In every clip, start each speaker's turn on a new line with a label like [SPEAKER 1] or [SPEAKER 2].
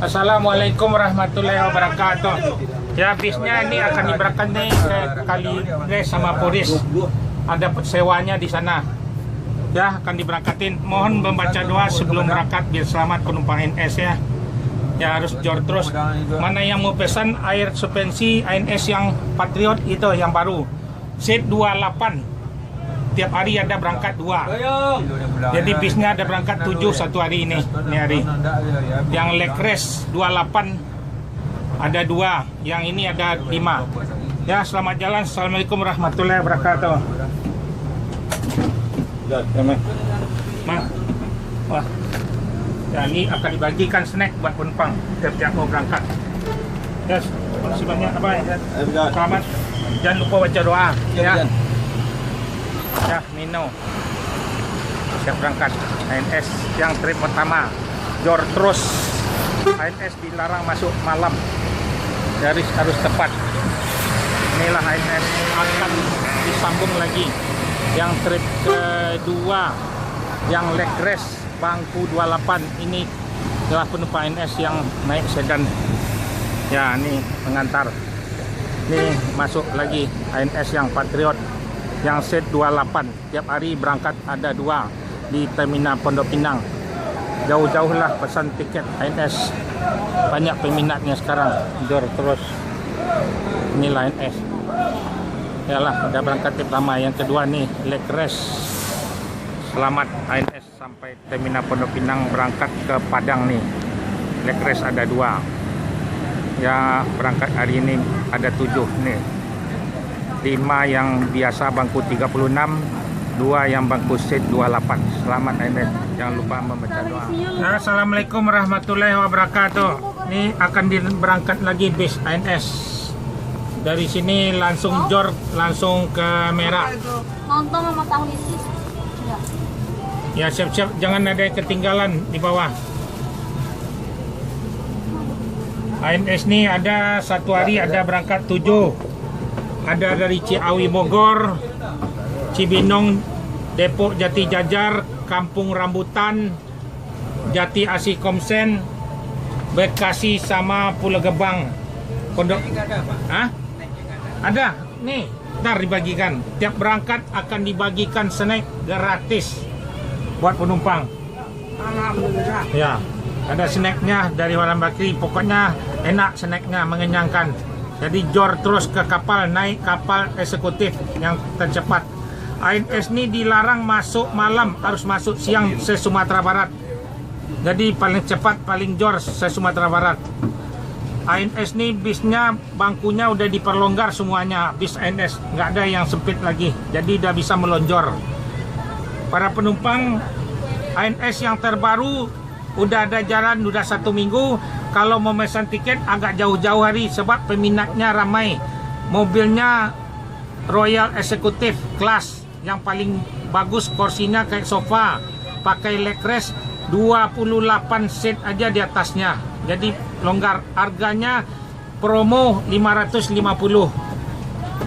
[SPEAKER 1] Assalamualaikum warahmatullahi wabarakatuh. Ya, bisnya ini akan diberangkat nih ke Kalides sama Puris. Ada sewanya di sana. Ya, akan diberangkatin. Mohon membaca doa sebelum berangkat biar selamat penumpang NS ya. Ya, harus jor terus. Mana yang mau pesan air suspensi ANS yang Patriot itu yang baru. Seat 28. Tiap hari ada berangkat 2. Jadi bisnya ada berangkat 7 satu hari ini hari. Yang Legres 28 ada 2, yang ini ada 5. Ya, selamat jalan. Assalamualaikum warahmatullahi wabarakatuh. Wah. Ya, ini akan dibagikan snack buat penumpang tiap-tiap mau berangkat. Ya, masih banyak apa ya? Selamat. Jangan lupa baca doa. Ya. Ya, Nino siap berangkat ANS yang trip pertama. Jor terus. ANS dilarang masuk malam, garis harus tepat. Inilah ANS akan disambung lagi yang trip kedua, yang Legres bangku 28. Ini adalah penumpang ANS yang naik sedan. Ya, ini mengantar. Ini masuk lagi ANS yang Patriot yang set 28. Tiap hari berangkat ada 2 di terminal Pondok Pinang. Jauh-jauh lah pesan tiket ANS. Banyak peminatnya sekarang. Jor terus. Inilah ANS. Yalah, udah berangkat pertama. Yang kedua nih Legres. Selamat ANS sampai terminal Pondok Pinang, berangkat ke Padang nih. Legres ada 2. Ya, berangkat hari ini ada 7 nih. 5 yang biasa bangku 36, 2 yang bangku seat 28. Selamat ANS. Jangan lupa membaca doa. Assalamualaikum warahmatullahi wabarakatuh. Ini akan berangkat lagi bis ANS. Dari sini langsung jor, langsung ke Merah.
[SPEAKER 2] Nonton sama tahu isi.
[SPEAKER 1] Ya, siap-siap, jangan ada yang ketinggalan di bawah. ANS ini ada satu hari ada berangkat 7. Ada dari Ciawi Bogor, Cibinong, Depok Jati Jajar, Kampung Rambutan, Jati Asih Komsen, Bekasi sama Pulau Gebang. Pondok. Hah? Ada. Nih, ntar dibagikan. Tiap berangkat akan dibagikan snack gratis buat penumpang.
[SPEAKER 2] Alhamdulillah.
[SPEAKER 1] Ya, ada snacknya dari Warna Bakri. Pokoknya enak snacknya, mengenyangkan. Jadi jor terus ke kapal, naik kapal eksekutif yang tercepat. ANS ini dilarang masuk malam, harus masuk siang se-Sumatera Barat. Jadi paling cepat, paling jor se-Sumatera Barat. ANS ini bisnya, bangkunya udah diperlonggar semuanya. Bis ANS, nggak ada yang sempit lagi. Jadi udah bisa melonjor. Para penumpang ANS yang terbaru, udah ada jalan, udah 1 minggu. Kalau mau memesan tiket agak jauh-jauh hari sebab peminatnya ramai. Mobilnya Royal Executive Class yang paling bagus, kursinya kayak sofa. Pakai Legres 28 seat aja di atasnya. Jadi longgar. Harganya promo 550.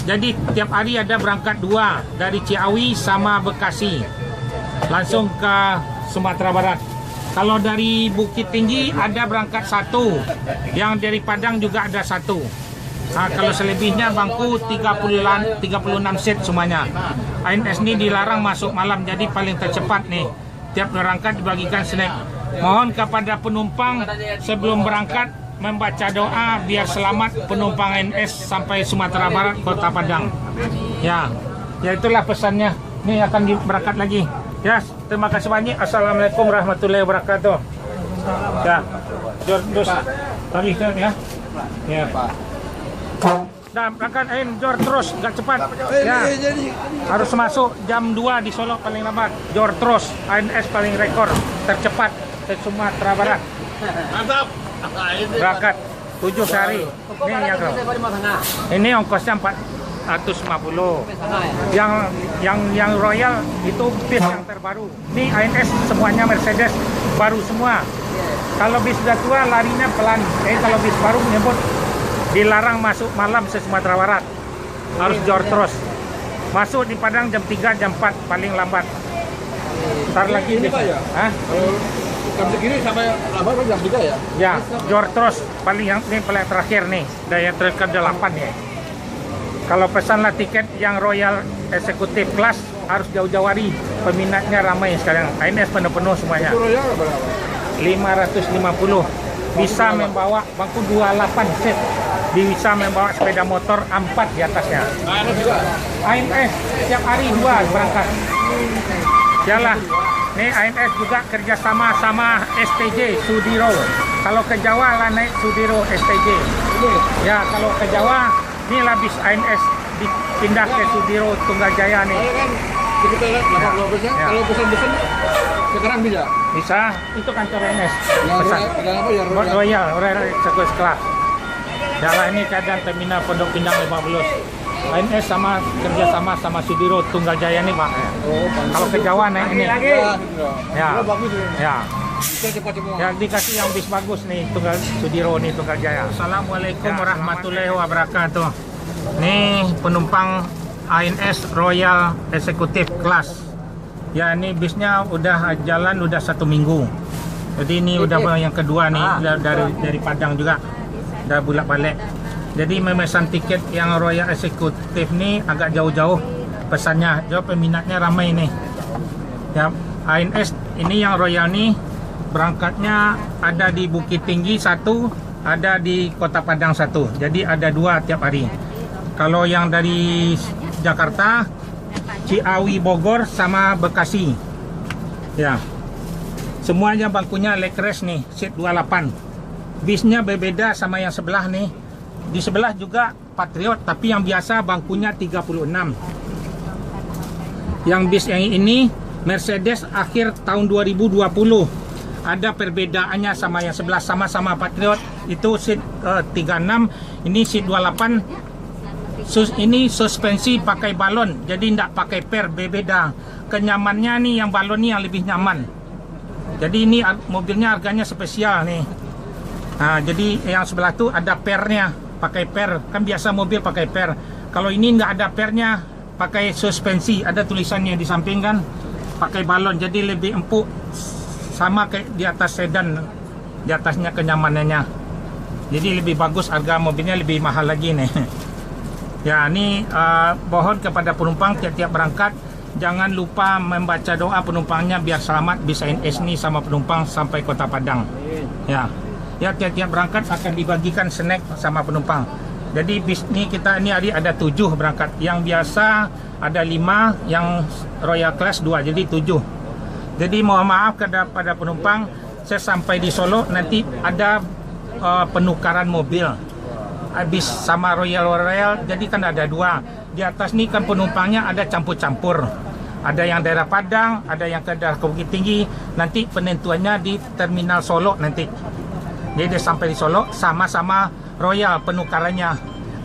[SPEAKER 1] Jadi tiap hari ada berangkat 2 dari Ciawi sama Bekasi. Langsung ke Sumatera Barat. Kalau dari Bukit Tinggi ada berangkat 1, yang dari Padang juga ada 1. Nah, kalau selebihnya bangku 36 set semuanya. ANS ini dilarang masuk malam, jadi paling tercepat nih. Tiap berangkat dibagikan snack. Mohon kepada penumpang sebelum berangkat membaca doa biar selamat penumpang ANS sampai Sumatera Barat, Kota Padang. Ya itulah pesannya. Nih akan berangkat lagi. Ya, terima kasih banyak. Assalamualaikum warahmatullahi wabarakatuh. Ya, terus lagi ya. Ya, Pak. Nah, berangkat jor terus, nggak cepat. Ya, harus masuk jam 2 di Solo paling lambat. Jor terus, ANS paling rekor tercepat ke Sumatera Barat.
[SPEAKER 3] Mantap.
[SPEAKER 1] Berangkat 7 sehari. Ini yang ini ongkosnya 450. Yang Royal itu bis yang terbaru. Ini ANS semuanya Mercedes baru semua. Kalau bis sudah tua larinya pelan. Kalau bis baru menyebut dilarang masuk malam se Sumatera Barat. Harus jor terus. Masuk di Padang jam 3, jam 4 paling lambat. Ntar lagi bis. Hah?
[SPEAKER 3] jam segini sampai lambat jam 3 ya?
[SPEAKER 1] Ya, jor terus paling yang ini paling terakhir nih, daya trip ke-8 ya. Kalau pesanlah tiket yang Royal Executive Class harus jauh-jauh hari, peminatnya ramai sekarang. INS penuh-penuh semuanya.
[SPEAKER 3] Itu Royal berapa?
[SPEAKER 1] 550. Bisa membawa bangku 28 seat. Bisa membawa sepeda motor 4 di atasnya.
[SPEAKER 3] INS juga?
[SPEAKER 1] INS setiap hari 2 berangkat. Yalah, nih INS juga kerjasama sama STJ Sudiro. Kalau ke Jawa lah naik Sudiro STJ. Ya, kalau ke Jawa ini lah bis INS dipindah ke Sudiro Tunggajaya nih.
[SPEAKER 3] Kalau kan kita lihat 80%,
[SPEAKER 1] Ya.
[SPEAKER 3] kalau pesan-pesan sekarang bisa?
[SPEAKER 1] Bisa, itu kantor INS.
[SPEAKER 3] Yang
[SPEAKER 1] Pesan.
[SPEAKER 3] yang apa ya?
[SPEAKER 1] Royal Executive Class. Jalan ini keadaan terminal Pondok Pinang 15. INS sama kerjasama sama Sudiro Tunggajaya nih Pak.
[SPEAKER 3] Oh,
[SPEAKER 1] Kalau ke Jawa naik ini.
[SPEAKER 3] Ya,
[SPEAKER 1] Ya.
[SPEAKER 3] ya. Bagus ya.
[SPEAKER 1] Ya.
[SPEAKER 3] Bisa cepat semua.
[SPEAKER 1] Ya dikasih yang bis bagus nih Tunggal Sudiro nih Tunggajaya. Assalamualaikum warahmatullahi wabarakatuh. Nih penumpang INS Royal Executive Class. Ya ini bisnya udah jalan udah 1 minggu. Jadi ini udah yang kedua nih dari Padang juga. Udah bolak balik. Jadi memesan tiket yang Royal Executive nih agak jauh-jauh pesannya. Jauh peminatnya ramai nih. Ya INS ini yang Royal nih berangkatnya ada di Bukit Tinggi 1, ada di Kota Padang 1. Jadi ada 2 tiap hari. Kalau yang dari Jakarta, Ciawi Bogor sama Bekasi. Ya. Semuanya bangkunya leg rest nih, seat 28. Bisnya berbeda sama yang sebelah nih. Di sebelah juga Patriot, tapi yang biasa bangkunya 36. Yang bis yang ini Mercedes akhir tahun 2020. Ada perbedaannya sama yang sebelah, sama-sama Patriot. Itu seat 36, ini seat 28. Ini suspensi pakai balon, jadi tidak pakai per, berbeda. Kenyamannya nih yang balon nih yang lebih nyaman. Jadi ini mobilnya harganya spesial nih. Nah, jadi yang sebelah tuh ada pernya, pakai per. Kan biasa mobil pakai per. Kalau ini nggak ada pernya, pakai suspensi. Ada tulisannya di samping kan, pakai balon. Jadi lebih empuk, sama kayak di atas sedan. Di atasnya kenyamanannya. Jadi lebih bagus, harga mobilnya lebih mahal lagi nih. Ya, ini mohon kepada penumpang tiap-tiap berangkat jangan lupa membaca doa penumpangnya biar selamat bisa INS ini sama penumpang sampai Kota Padang. Ya, tiap-tiap berangkat akan dibagikan snack sama penumpang. Jadi bis ini kita ini hari ada 7 berangkat. Yang biasa ada 5, yang Royal Class 2, jadi 7. Jadi mohon maaf kepada penumpang, saya sampai di Solo nanti ada penukaran mobil. Habis sama Royal, jadi kan ada 2. Di atas ini kan penumpangnya ada campur-campur. Ada yang daerah Padang, ada yang ke daerah Bukit Tinggi. Nanti penentuannya di Terminal Solo nanti. Jadi dia sampai di Solo sama-sama Royal penukarannya.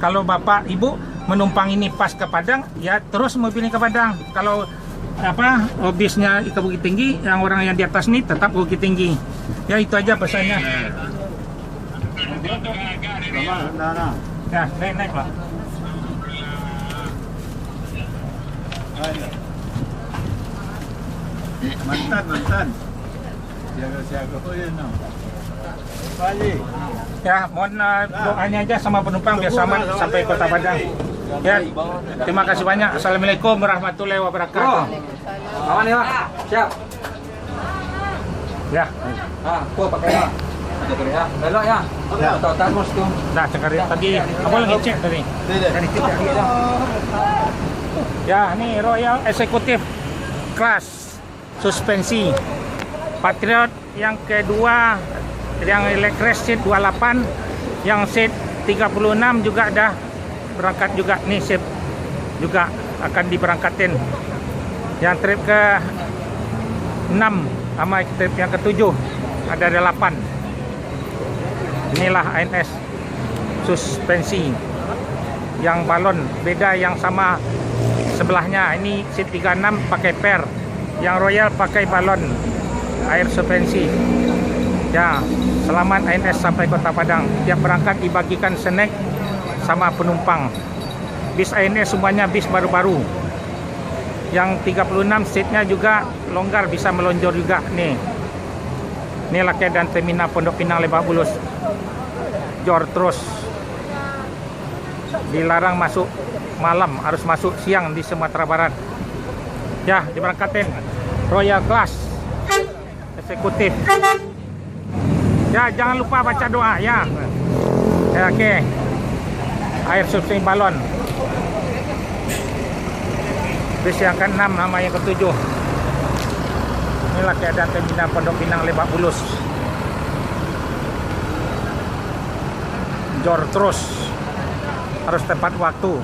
[SPEAKER 1] Kalau Bapak Ibu menumpang ini pas ke Padang, ya terus mobilnya ke Padang. Kalau bisnya ke Bukit Tinggi, yang orang yang di atas ini tetap Bukit Tinggi. Ya itu aja pesannya. Ya, naik Pak.
[SPEAKER 3] Mantan. Siaga-siaga kok ya no.
[SPEAKER 1] Ya, mohon doanya aja sama penumpang biar selamat sampai Kota Padang. Ya, terima kasih banyak. Assalamualaikum warahmatullahi wabarakatuh.
[SPEAKER 4] Aman ya, siap.
[SPEAKER 1] Ya,
[SPEAKER 4] Pakai ya. Ya, belok ya. Atau termos tuh.
[SPEAKER 1] nah cekar tadi kamu lagi cek tadi. Dari kita. Ya, ini Royal Executive Class suspensi Patriot yang kedua, yang Electress seat 28, yang seat 36 juga ada berangkat juga nih, seat juga akan diberangkatin. Yang trip ke 6 sama trip yang ke-7 ada 8. Inilah INS suspensi yang balon, beda yang sama sebelahnya. Ini seat 36 pakai per, yang Royal pakai balon air suspensi. Ya, selamat INS sampai Kota Padang. Tiap berangkat dibagikan snack sama penumpang. Bis INS semuanya bis baru-baru. Yang 36 seatnya juga longgar, bisa melonjor juga nih. Inilah keadaan terminal Pondok Pinang Lebak Bulus. Jor terus. Dilarang masuk malam, harus masuk siang di Sumatera Barat. Ya, diberangkatin Royal Class eksekutif. Ya, jangan lupa baca doa ya. Ya, oke. Air subsidi balon. Bis yang ke-6 nama yang ke-7. Inilah keadaan terminal Pondok Pinang Lebak Bulus. Jor terus. Harus tepat waktu.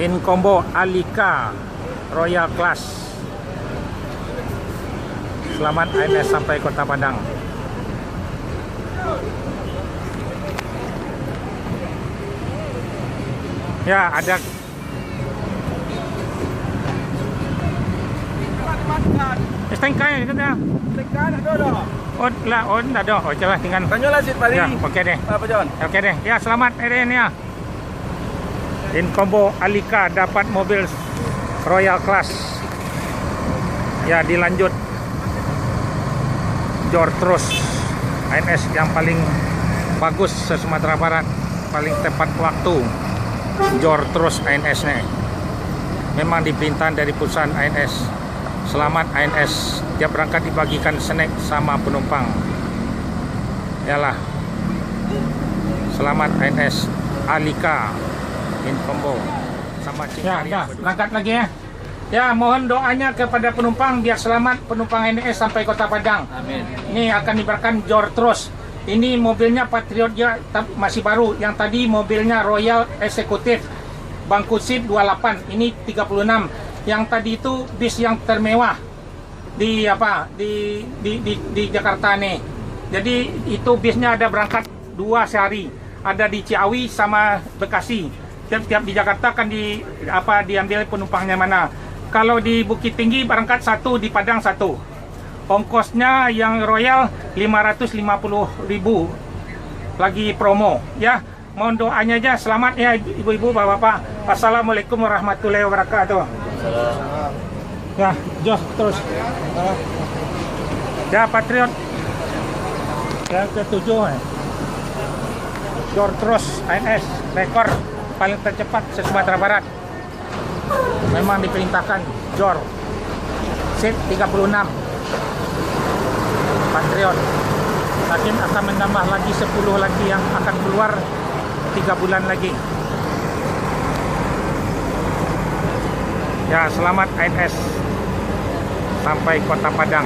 [SPEAKER 1] In combo Alika Royal Class. Selamat ANS sampai Kota Padang. Ya, ada Stengkai kan ya?
[SPEAKER 3] Tekan ada dah.
[SPEAKER 1] Oh, lah, oh, dah ada. Oh, coba tinggal.
[SPEAKER 3] Tanyalah sit pagi.
[SPEAKER 1] Ya, okey deh.
[SPEAKER 3] Apa John?
[SPEAKER 1] Okey deh. Ya, selamat Eren ya. In combo Alika dapat mobil Royal Class. Ya, dilanjut Jor terus. ANS yang paling bagus se Sumatera Barat, paling tepat waktu. Jor terus ANS nya. Memang diperintah dari perusahaan ANS. Selamat ANS, tiap berangkat dibagikan snack sama penumpang. Yalah. Selamat ANS Alika in combo sama Cingkari. Ya, berangkat lagi ya. Ya, mohon doanya kepada penumpang biar selamat penumpang ANS sampai Kota Padang.
[SPEAKER 4] Amin.
[SPEAKER 1] Ini akan diberikan Jor terus. Ini mobilnya Patriot ya, masih baru. Yang tadi mobilnya Royal Eksekutif. Bangku seat 28, ini 36. Yang tadi itu bis yang termewah di apa di Jakarta nih. Jadi itu bisnya ada berangkat 2 sehari. Ada di Ciawi sama Bekasi. Tiap-tiap di Jakarta kan diambil penumpangnya mana. Kalau di Bukit Tinggi berangkat 1, di Padang 1. Ongkosnya yang Royal 550.000 lagi promo ya. Mohon doanya aja. Selamat ya ibu-ibu, bapak-bapak. Assalamualaikum warahmatullahi wabarakatuh. Ya, jos terus. Ya, Patriot. Yang ke-7 Jor terus ANS, rekor paling tercepat se Sumatera Barat. Memang diperintahkan Jor. Seat 36. Patriot. Hakim akan menambah lagi 10 lagi yang akan keluar 3 bulan lagi. Ya, selamat ANS sampai Kota Padang.